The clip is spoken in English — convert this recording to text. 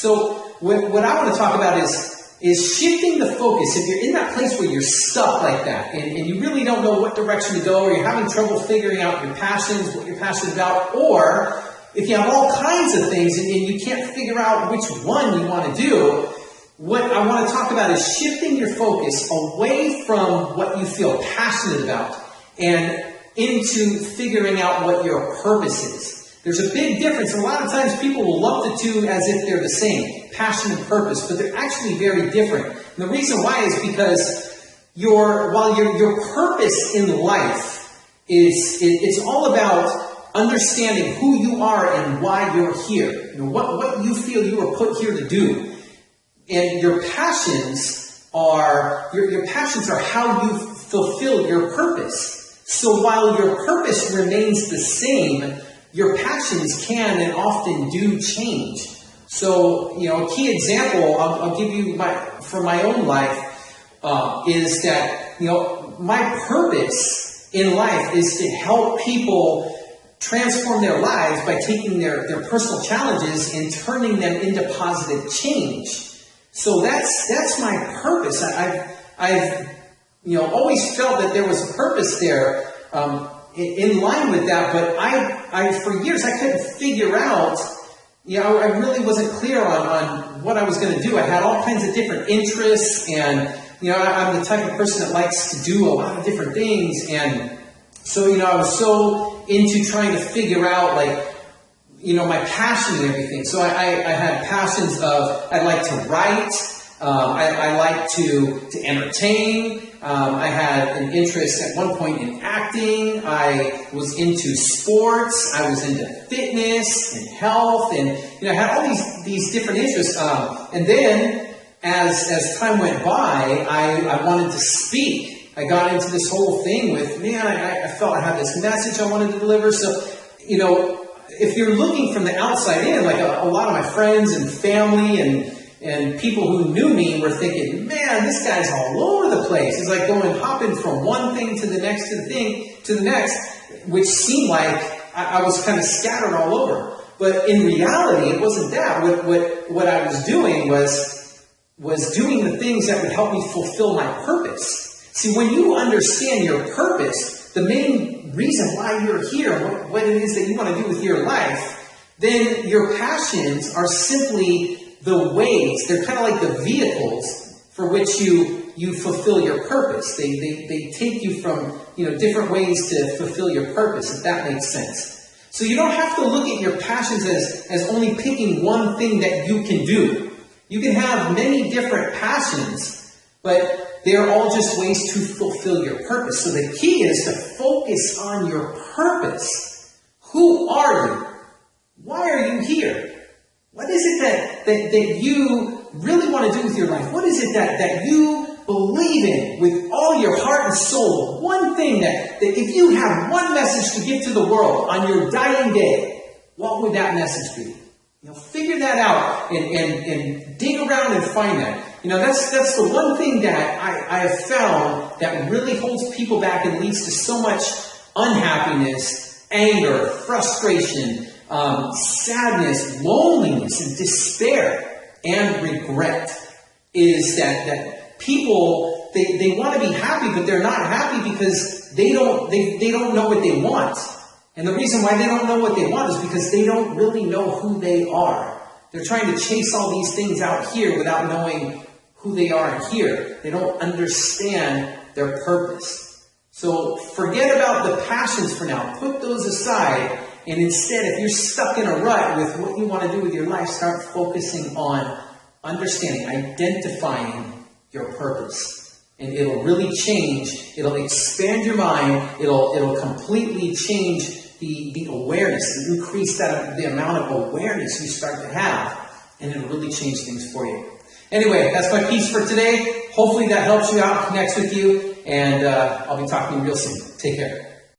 So what I want to talk about is shifting the focus. If you're in that place where you're stuck like that and you really don't know what direction to go, or you're having trouble figuring out your passions, what you're passionate about, or if you have all kinds of things and you can't figure out which one you want to do, what I want to talk about is shifting your focus away from what you feel passionate about and into figuring out what your purpose is. There's a big difference. A lot of times people will lump the two as if they're the same, passion and purpose, but they're actually very different. And the reason why is because while your purpose in life it's all about understanding who you are and why you're here. What you feel you were put here to do. And your passions are how you fulfill your purpose. So while your purpose remains the same, your passions can and often do change. So, a key example I'll give you from my own life is that, my purpose in life is to help people transform their lives by taking their personal challenges and turning them into positive change. So that's my purpose. I've always felt that there was a purpose there in line with that, but I for years I couldn't figure out. I really wasn't clear on what I was going to do. I had all kinds of different interests, and I'm the type of person that likes to do a lot of different things, and so I was so into trying to figure out my passion and everything. So I had passions of, I like to write, I like to entertain, I had an interest at one point in acting, I was into sports, I was into fitness and health, and I had all these different interests. And then as time went by, I wanted to speak. I got into this whole thing with, I felt I had this message I wanted to deliver. So, if you're looking from the outside in, like a lot of my friends and family and people who knew me were thinking, man, this guy's all over the place. He's like hopping from one thing to the next, to the next, which seemed like I was kind of scattered all over. But in reality, it wasn't that. What I was doing was doing the things that would help me fulfill my purpose. See, when you understand your purpose, the main reason why you're here, what it is that you want to do with your life, then your passions are simply the ways. They're kind of like the vehicles for which you fulfill your purpose. They take you from different ways to fulfill your purpose, if that makes sense. So you don't have to look at your passions as only picking one thing that you can do. You can have many different passions, but they're all just ways to fulfill your purpose. So the key is to focus on your purpose. Who are you? Why are you here? What is it that you really want to do with your life? What is it that you believe in with all your heart and soul? One thing that if you have one message to give to the world on your dying day, what would that message be? Figure that out and dig around and find that. That's the one thing that I have found that really holds people back and leads to so much unhappiness, anger, frustration, sadness, loneliness, and despair, and regret. Is that people they want to be happy, but they're not happy because they don't know what they want. And the reason why they don't know what they want is because they don't really know who they are. They're trying to chase all these things out here without knowing who they are in here. They don't understand their purpose. So forget about the passions for now. Put those aside. And instead, if you're stuck in a rut with what you want to do with your life, start focusing on understanding, identifying your purpose. And it'll really change. It'll expand your mind. It'll completely change the awareness, and increase the amount of awareness you start to have, and it'll really change things for you. Anyway, that's my piece for today. Hopefully that helps you out, connects with you, and I'll be talking to you real soon. Take care.